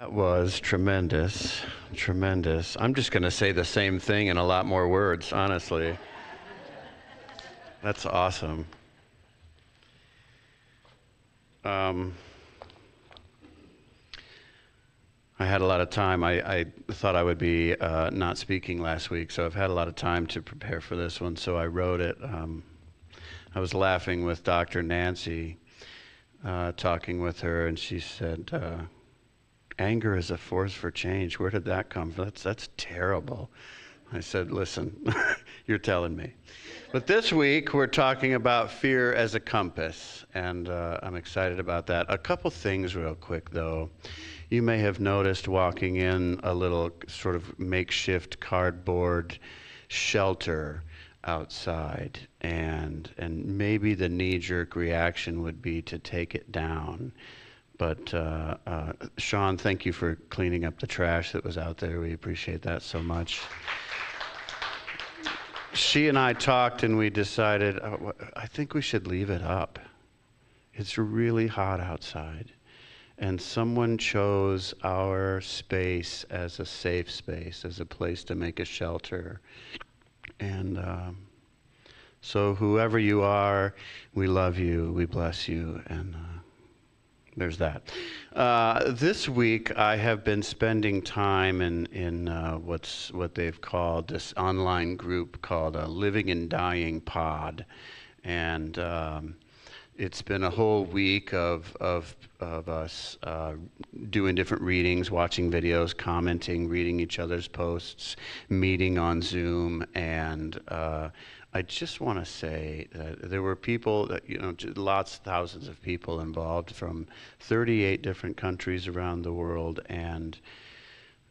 That was tremendous, tremendous. I'm just going to say the same thing in a lot more words, honestly. That's awesome. I had a lot of time. I thought I would be not speaking last week, so I've had a lot of time to prepare for this one, so I wrote it. I was laughing with Dr. Nancy, talking with her, and she said, anger is a force for change. Where did that come from? That's terrible. I said, listen, you're telling me. But this week, we're talking about fear as a compass, and I'm excited about that. A couple things real quick, though. You may have noticed walking in a little sort of makeshift cardboard shelter outside, and maybe the knee-jerk reaction would be to take it down. But Sean, thank you for cleaning up the trash that was out there. We appreciate that so much. She and I talked, and we decided, I think we should leave it up. It's really hot outside. And someone chose our space as a safe space, as a place to make a shelter. And so whoever you are, we love you, we bless you, and there's that. This week, I have been spending time in what they've called this online group called Living and Dying Pod, and it's been a whole week of us doing different readings, watching videos, commenting, reading each other's posts, meeting on Zoom, and I just want to say that there were people that, thousands of people involved from 38 different countries around the world, and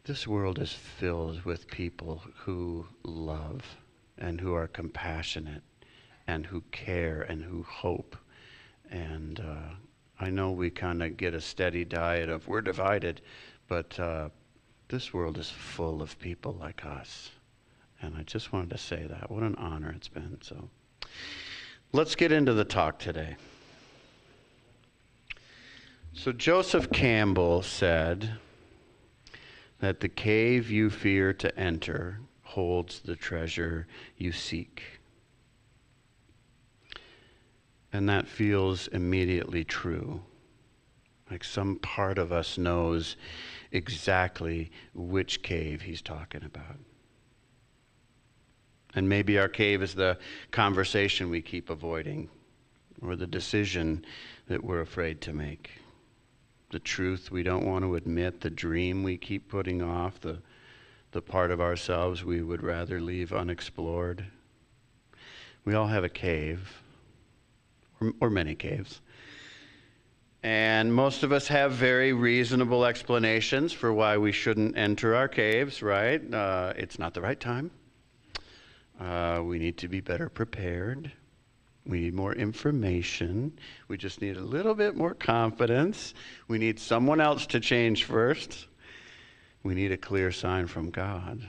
this world is filled with people who love and who are compassionate and who care and who hope. And I know we kind of get a steady diet of we're divided, but this world is full of people like us. And I just wanted to say that. What an honor it's been. So let's get into the talk today. So Joseph Campbell said that the cave you fear to enter holds the treasure you seek. And that feels immediately true. Like some part of us knows exactly which cave he's talking about. And maybe our cave is the conversation we keep avoiding, or the decision that we're afraid to make, the truth we don't want to admit, the dream we keep putting off, the part of ourselves we would rather leave unexplored. We all have a cave, or many caves. And most of us have very reasonable explanations for why we shouldn't enter our caves, right? It's not the right time. We need to be better prepared. We need more information. We just need a little bit more confidence. We need someone else to change first. We need a clear sign from God.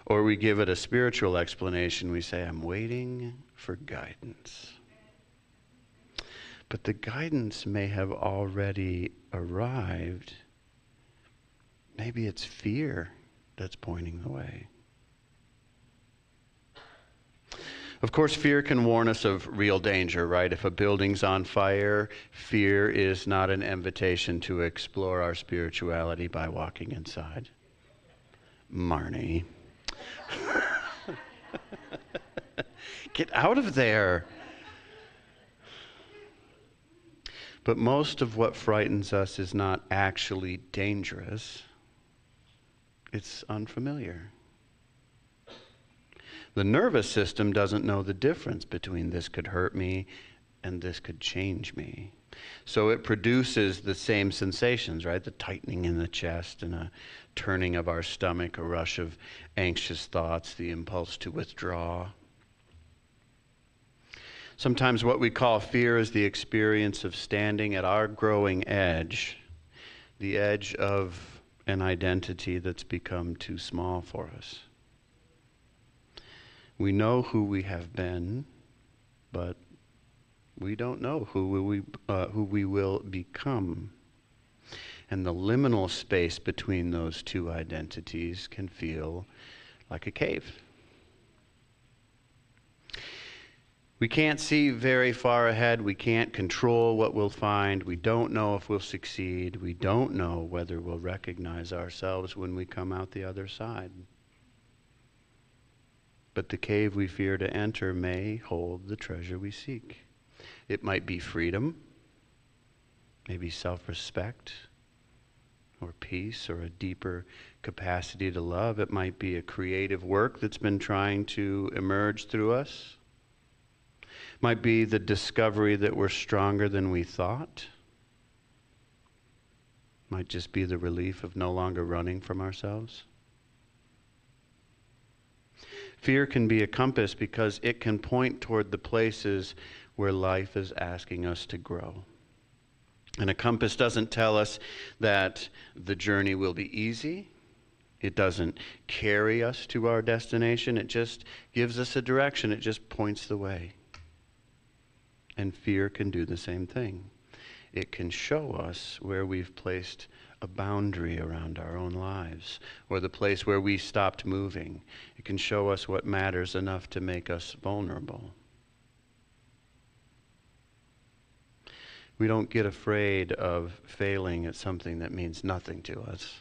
Or we give it a spiritual explanation. We say, I'm waiting for guidance. But the guidance may have already arrived. Maybe it's fear that's pointing the way. Of course, fear can warn us of real danger, right? If a building's on fire, fear is not an invitation to explore our spirituality by walking inside. Marnie. Get out of there. But most of what frightens us is not actually dangerous. It's unfamiliar. The nervous system doesn't know the difference between this could hurt me and this could change me. So it produces the same sensations, right? The tightening in the chest and a turning of our stomach, a rush of anxious thoughts, the impulse to withdraw. Sometimes what we call fear is the experience of standing at our growing edge, the edge of an identity that's become too small for us. We know who we have been, but we don't know who we will become. And the liminal space between those two identities can feel like a cave. We can't see very far ahead. We can't control what we'll find. We don't know if we'll succeed. We don't know whether we'll recognize ourselves when we come out the other side. But the cave we fear to enter may hold the treasure we seek. It might be freedom, maybe self-respect, or peace, or a deeper capacity to love. It might be a creative work that's been trying to emerge through us. Might be the discovery that we're stronger than we thought. Might just be the relief of no longer running from ourselves. Fear can be a compass because it can point toward the places where life is asking us to grow. And a compass doesn't tell us that the journey will be easy. It doesn't carry us to our destination. It just gives us a direction. It just points the way. And fear can do the same thing. It can show us where we've placed a boundary around our own lives, or the place where we stopped moving. It can show us what matters enough to make us vulnerable. We don't get afraid of failing at something that means nothing to us.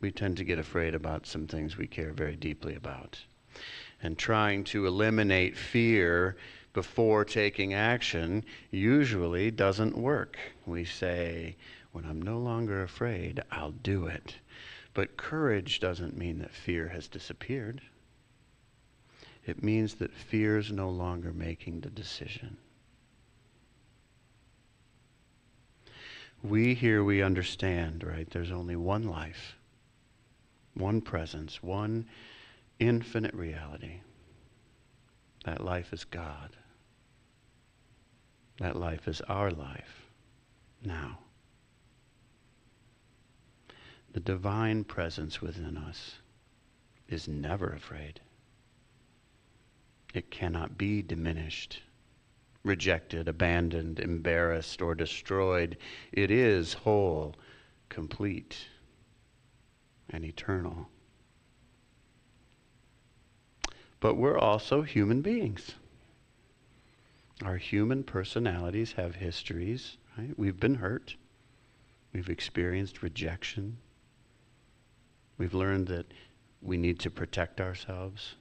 We tend to get afraid about some things we care very deeply about. And trying to eliminate fear before taking action usually doesn't work. We say, when I'm no longer afraid, I'll do it. But courage doesn't mean that fear has disappeared. It means that fear is no longer making the decision. We understand, right? There's only one life, one presence, one infinite reality. That life is God. That life is our life now. The divine presence within us is never afraid. It cannot be diminished, rejected, abandoned, embarrassed, or destroyed. It is whole, complete, and eternal. But we're also human beings. Our human personalities have histories, right? We've been hurt. We've experienced rejection. We've learned that we need to protect ourselves.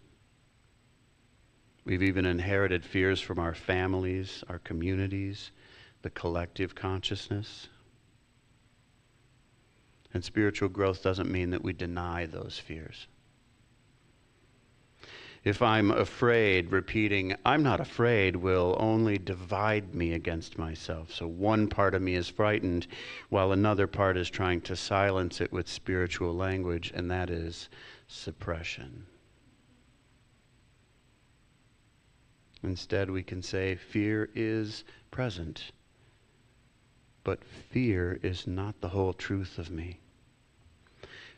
We've even inherited fears from our families, our communities, the collective consciousness. And spiritual growth doesn't mean that we deny those fears. If I'm afraid, repeating, I'm not afraid, will only divide me against myself. So one part of me is frightened, while another part is trying to silence it with spiritual language, and that is suppression. Instead, we can say, fear is present, but fear is not the whole truth of me.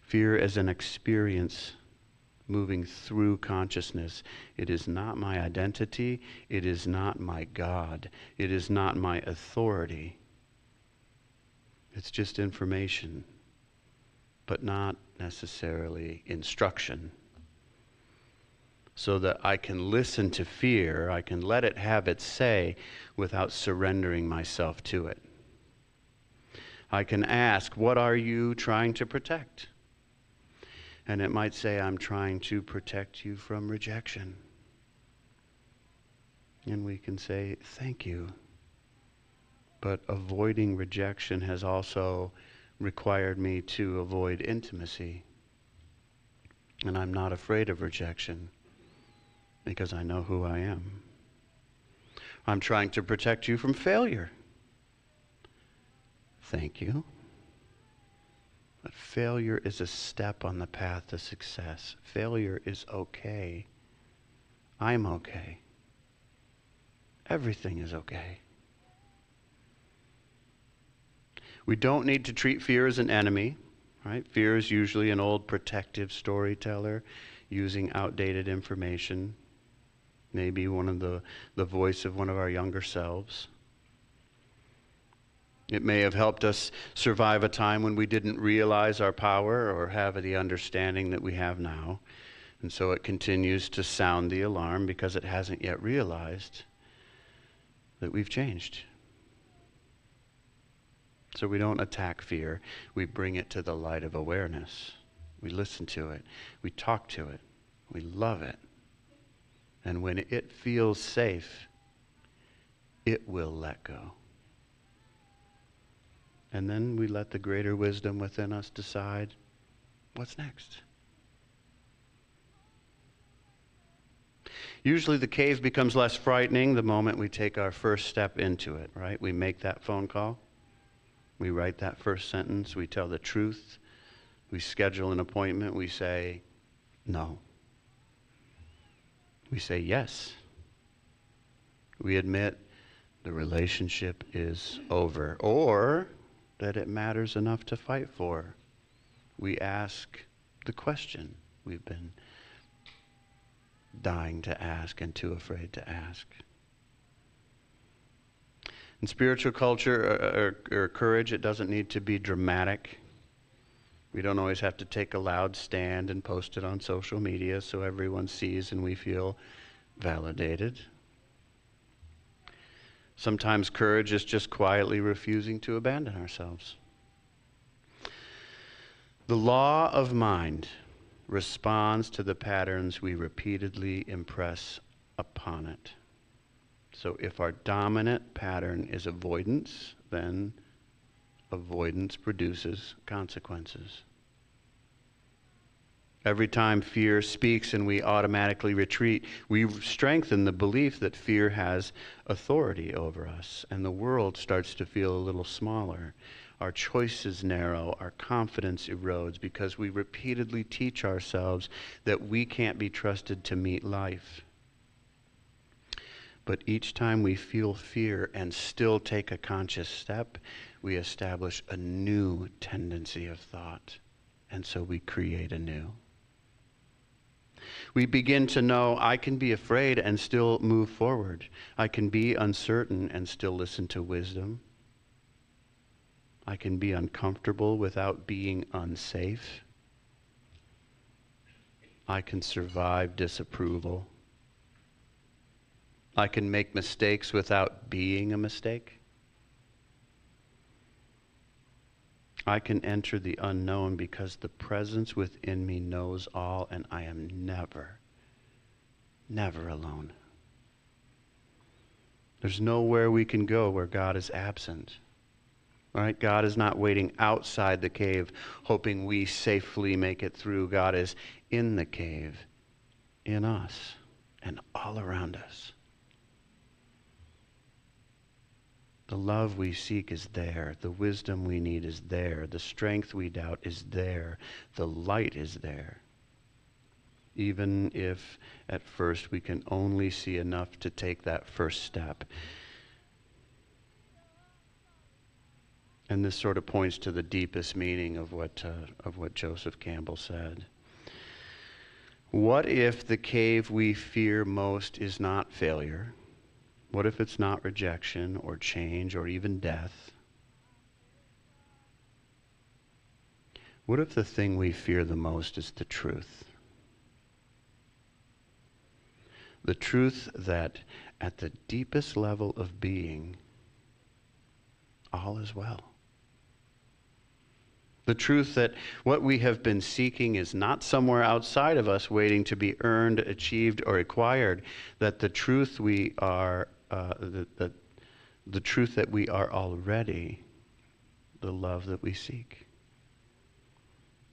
Fear is an experience moving through consciousness. It is not my identity. It is not my God. It is not my authority. It's just information, but not necessarily instruction. So that I can listen to fear, I can let it have its say without surrendering myself to it. I can ask, what are you trying to protect? And it might say, I'm trying to protect you from rejection. And we can say, thank you. But avoiding rejection has also required me to avoid intimacy. And I'm not afraid of rejection because I know who I am. I'm trying to protect you from failure. Thank you. But failure is a step on the path to success. Failure is okay. I'm okay. Everything is okay. We don't need to treat fear as an enemy, right? Fear is usually an old protective storyteller using outdated information. Maybe the voice of one of our younger selves. It may have helped us survive a time when we didn't realize our power or have the understanding that we have now. And so it continues to sound the alarm because it hasn't yet realized that we've changed. So we don't attack fear. We bring it to the light of awareness. We listen to it. We talk to it. We love it. And when it feels safe, it will let go. And then we let the greater wisdom within us decide what's next. Usually the cave becomes less frightening the moment we take our first step into it, right? We make that phone call. We write that first sentence. We tell the truth. We schedule an appointment. We say no. We say yes. We admit the relationship is over, or that it matters enough to fight for. We ask the question we've been dying to ask and too afraid to ask. In spiritual culture or courage, it doesn't need to be dramatic. We don't always have to take a loud stand and post it on social media so everyone sees and we feel validated. Sometimes courage is just quietly refusing to abandon ourselves. The law of mind responds to the patterns we repeatedly impress upon it. So if our dominant pattern is avoidance, then avoidance produces consequences. Every time fear speaks and we automatically retreat, we strengthen the belief that fear has authority over us, and the world starts to feel a little smaller. Our choices narrow, our confidence erodes because we repeatedly teach ourselves that we can't be trusted to meet life. But each time we feel fear and still take a conscious step, we establish a new tendency of thought, and so we create a new. We begin to know I can be afraid and still move forward. I can be uncertain and still listen to wisdom. I can be uncomfortable without being unsafe. I can survive disapproval. I can make mistakes without being a mistake. I can enter the unknown because the presence within me knows all, and I am never, never alone. There's nowhere we can go where God is absent. Right? God is not waiting outside the cave, hoping we safely make it through. God is in the cave, in us, and all around us. The love we seek is there. The wisdom we need is there. The strength we doubt is there. The light is there. Even if at first we can only see enough to take that first step. And this sort of points to the deepest meaning of what Joseph Campbell said. What if the cave we fear most is not failure? What if it's not rejection or change or even death? What if the thing we fear the most is the truth? The truth that at the deepest level of being, all is well. The truth that what we have been seeking is not somewhere outside of us waiting to be earned, achieved, or acquired. That the truth we are, the truth that we are already the love that we seek.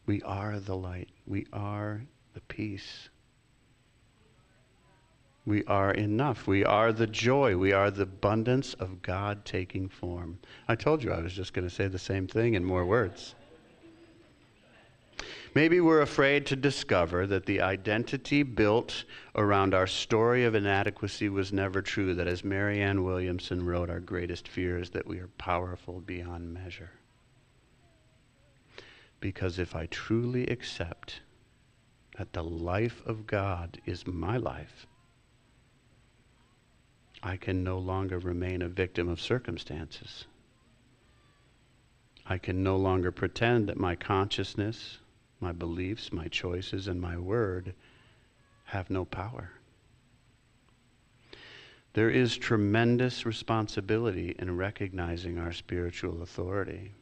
We are the light. We are the peace. We are enough. We are the joy. We are the abundance of God taking form. I told you I was just going to say the same thing in more words. Maybe we're afraid to discover that the identity built around our story of inadequacy was never true, that as Marianne Williamson wrote, our greatest fear is that we are powerful beyond measure. Because if I truly accept that the life of God is my life, I can no longer remain a victim of circumstances. I can no longer pretend that my consciousness, my beliefs, my choices, and my word have no power. There is tremendous responsibility in recognizing our spiritual authority.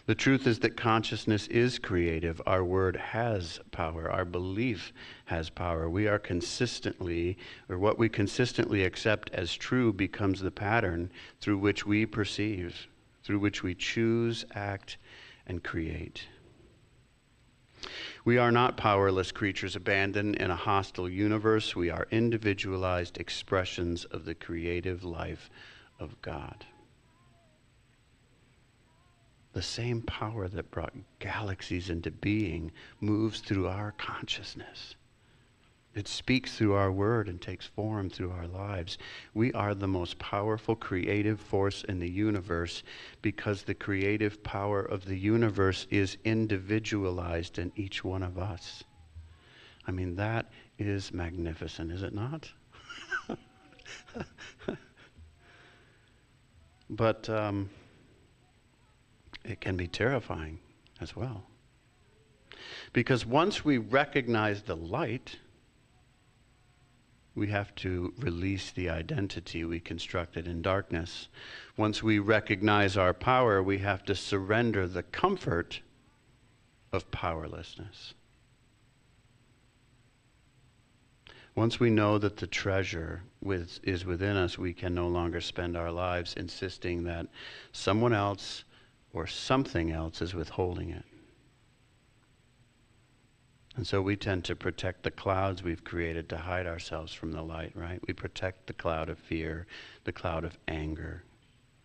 The truth is that consciousness is creative. Our word has power. Our belief has power. We are consistently, or what we consistently accept as true becomes the pattern through which we perceive, through which we choose, act, and create. We are not powerless creatures abandoned in a hostile universe. We are individualized expressions of the creative life of God. The same power that brought galaxies into being moves through our consciousness. It speaks through our word and takes form through our lives. We are the most powerful creative force in the universe because the creative power of the universe is individualized in each one of us. I mean, that is magnificent, is it not? But it can be terrifying as well. Because once we recognize the light, we have to release the identity we constructed in darkness. Once we recognize our power, we have to surrender the comfort of powerlessness. Once we know that the treasure is within us, we can no longer spend our lives insisting that someone else or something else is withholding it. And so we tend to protect the clouds we've created to hide ourselves from the light, right? We protect the cloud of fear, the cloud of anger,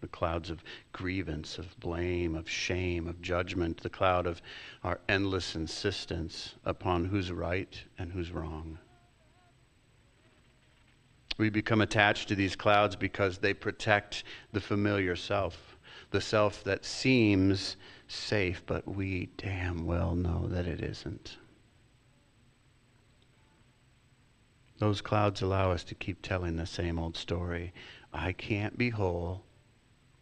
the clouds of grievance, of blame, of shame, of judgment, the cloud of our endless insistence upon who's right and who's wrong. We become attached to these clouds because they protect the familiar self, the self that seems safe, but we damn well know that it isn't. Those clouds allow us to keep telling the same old story. I can't be whole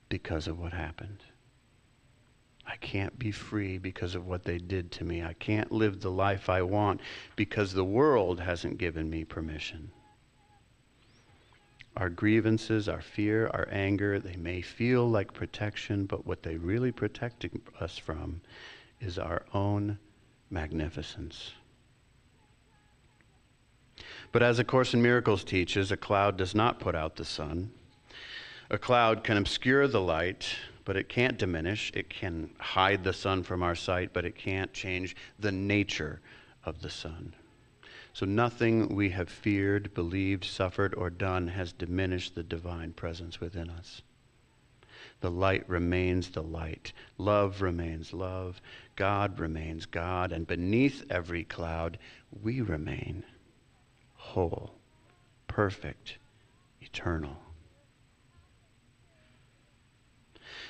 because of what happened. I can't be free because of what they did to me. I can't live the life I want because the world hasn't given me permission. Our grievances, our fear, our anger, they may feel like protection, but what they really protect us from is our own magnificence. But as A Course in Miracles teaches, a cloud does not put out the sun. A cloud can obscure the light, but it can't diminish. It can hide the sun from our sight, but it can't change the nature of the sun. So nothing we have feared, believed, suffered, or done has diminished the divine presence within us. The light remains the light. Love remains love. God remains God. And beneath every cloud, we remain whole, perfect, eternal.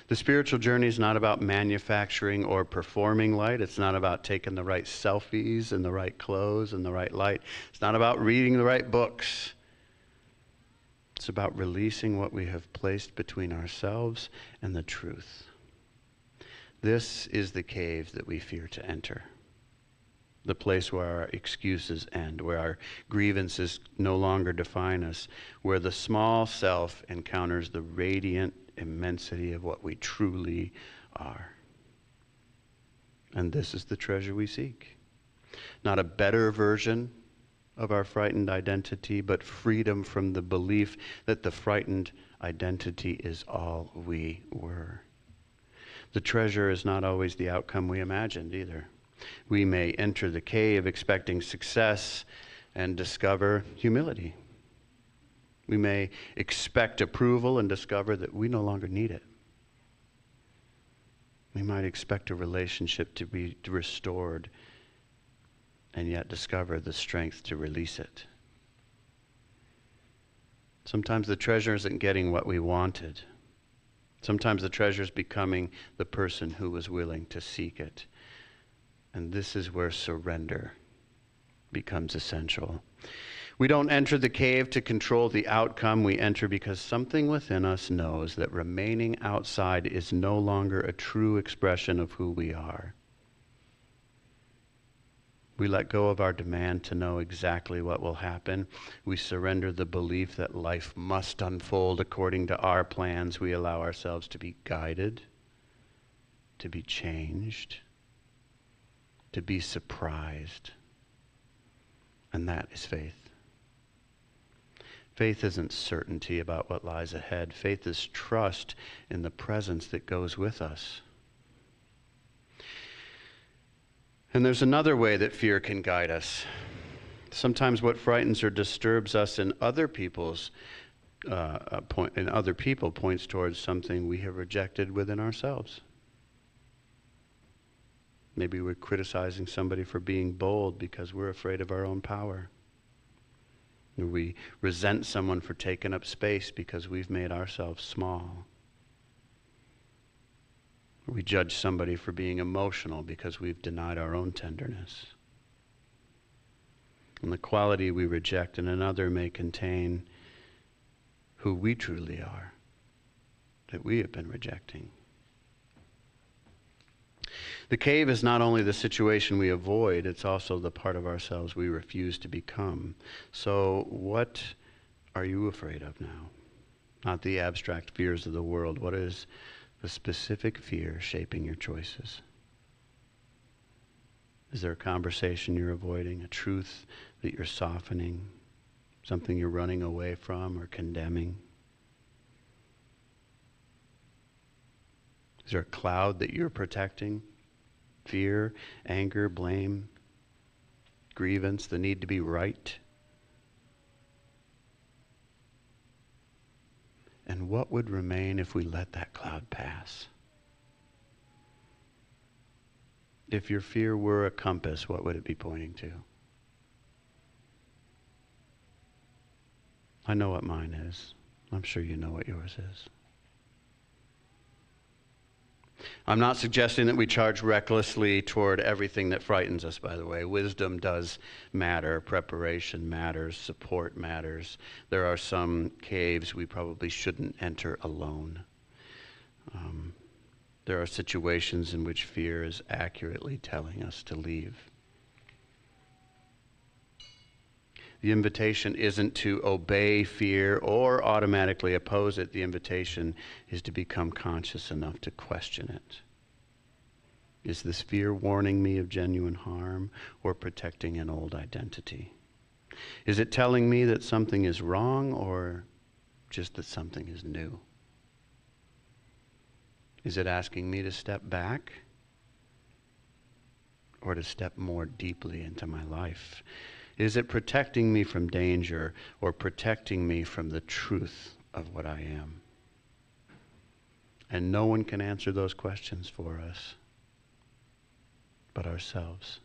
The spiritual journey is not about manufacturing or performing light. It's not about taking the right selfies and the right clothes and the right light. It's not about reading the right books. It's about releasing what we have placed between ourselves and the truth. This is the cave that we fear to enter. The place where our excuses end, where our grievances no longer define us, where the small self encounters the radiant immensity of what we truly are. And this is the treasure we seek. Not a better version of our frightened identity, but freedom from the belief that the frightened identity is all we were. The treasure is not always the outcome we imagined either. We may enter the cave expecting success and discover humility. We may expect approval and discover that we no longer need it. We might expect a relationship to be restored and yet discover the strength to release it. Sometimes the treasure isn't getting what we wanted. Sometimes the treasure is becoming the person who was willing to seek it. And this is where surrender becomes essential. We don't enter the cave to control the outcome. We enter because something within us knows that remaining outside is no longer a true expression of who we are. We let go of our demand to know exactly what will happen. We surrender the belief that life must unfold according to our plans. We allow ourselves to be guided, to be changed, to be surprised. And that is faith. Faith isn't certainty about what lies ahead. Faith is trust in the presence that goes with us. And there's another way that fear can guide us. Sometimes what frightens or disturbs us in other people points towards something we have rejected within ourselves. Maybe we're criticizing somebody for being bold because we're afraid of our own power. Or we resent someone for taking up space because we've made ourselves small. Or we judge somebody for being emotional because we've denied our own tenderness. And the quality we reject in another may contain who we truly are, that we have been rejecting. The cave is not only the situation we avoid, it's also the part of ourselves we refuse to become. So what are you afraid of now? Not the abstract fears of the world. What is the specific fear shaping your choices? Is there a conversation you're avoiding, a truth that you're softening, something you're running away from or condemning? Is there a cloud that you're protecting? Fear, anger, blame, grievance, the need to be right? And what would remain if we let that cloud pass? If your fear were a compass, what would it be pointing to? I know what mine is. I'm sure you know what yours is. I'm not suggesting that we charge recklessly toward everything that frightens us, by the way. Wisdom does matter. Preparation matters. Support matters. There are some caves we probably shouldn't enter alone. There are situations in which fear is accurately telling us to leave. The invitation isn't to obey fear or automatically oppose it. The invitation is to become conscious enough to question it. Is this fear warning me of genuine harm or protecting an old identity? Is it telling me that something is wrong or just that something is new? Is it asking me to step back or to step more deeply into my life? Is it protecting me from danger or protecting me from the truth of what I am? And no one can answer those questions for us but ourselves.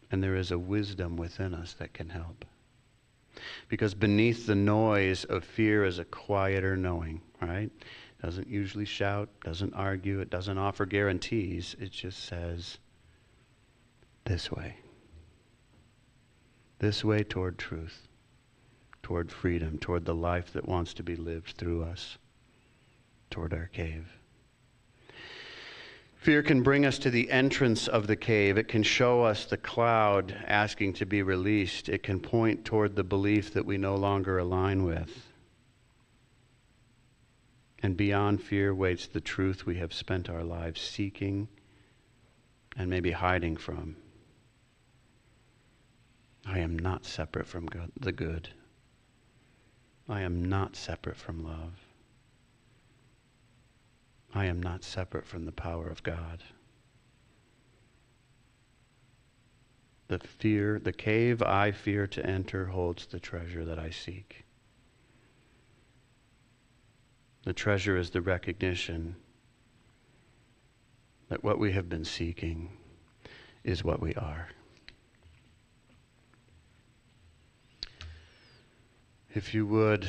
And there is a wisdom within us that can help. Because beneath the noise of fear is a quieter knowing, right? Doesn't usually shout, doesn't argue, it doesn't offer guarantees. It just says, this way. This way toward truth, toward freedom, toward the life that wants to be lived through us, toward our cave. Fear can bring us to the entrance of the cave. It can show us the cloud asking to be released. It can point toward the belief that we no longer align with. And beyond fear waits the truth we have spent our lives seeking and maybe hiding from. I am not separate from the good. I am not separate from love. I am not separate from the power of God. The cave I fear to enter holds the treasure that I seek. The treasure is the recognition that what we have been seeking is what we are. If you would,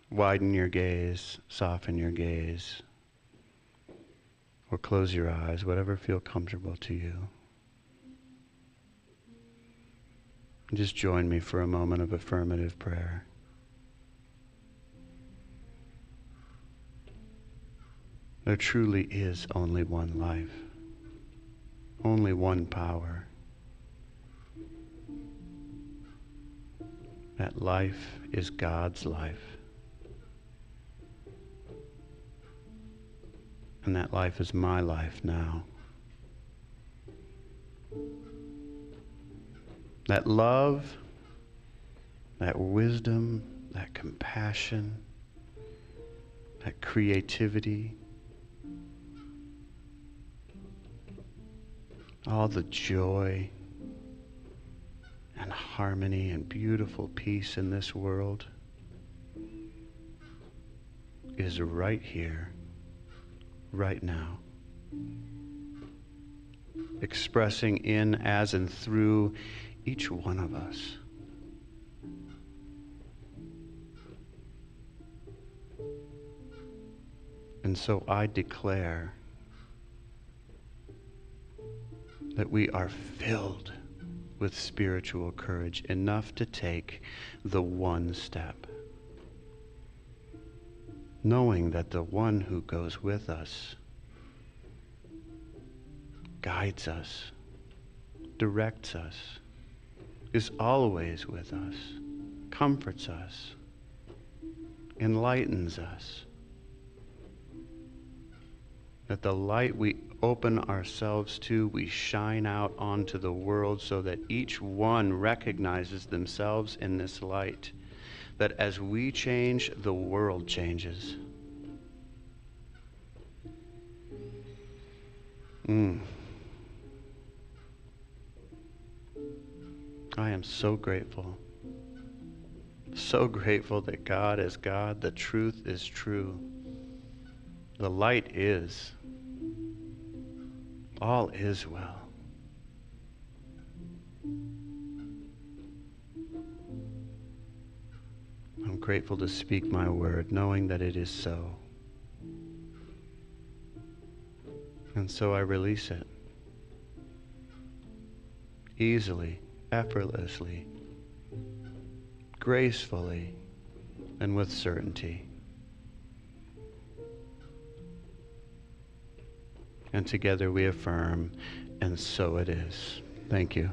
widen your gaze, soften your gaze, or close your eyes, whatever feels comfortable to you. Just join me for a moment of affirmative prayer. There truly is only one life, only one power. That life is God's life. And that life is my life now. That love, that wisdom, that compassion, that creativity, all the joy and harmony and beautiful peace in this world is right here, right now, expressing in, as, and through each one of us. And so I declare that we are filled with spiritual courage enough to take the one step, knowing that the one who goes with us guides us, directs us, is always with us, comforts us, enlightens us. That the light we open ourselves to, we shine out onto the world so that each one recognizes themselves in this light. That as we change, the world changes. I am so grateful. So grateful that God is God, the truth is true. The light is. All is well. I'm grateful to speak my word, knowing that it is so. And so I release it. Easily, effortlessly, gracefully, and with certainty. And together we affirm, and so it is. Thank you.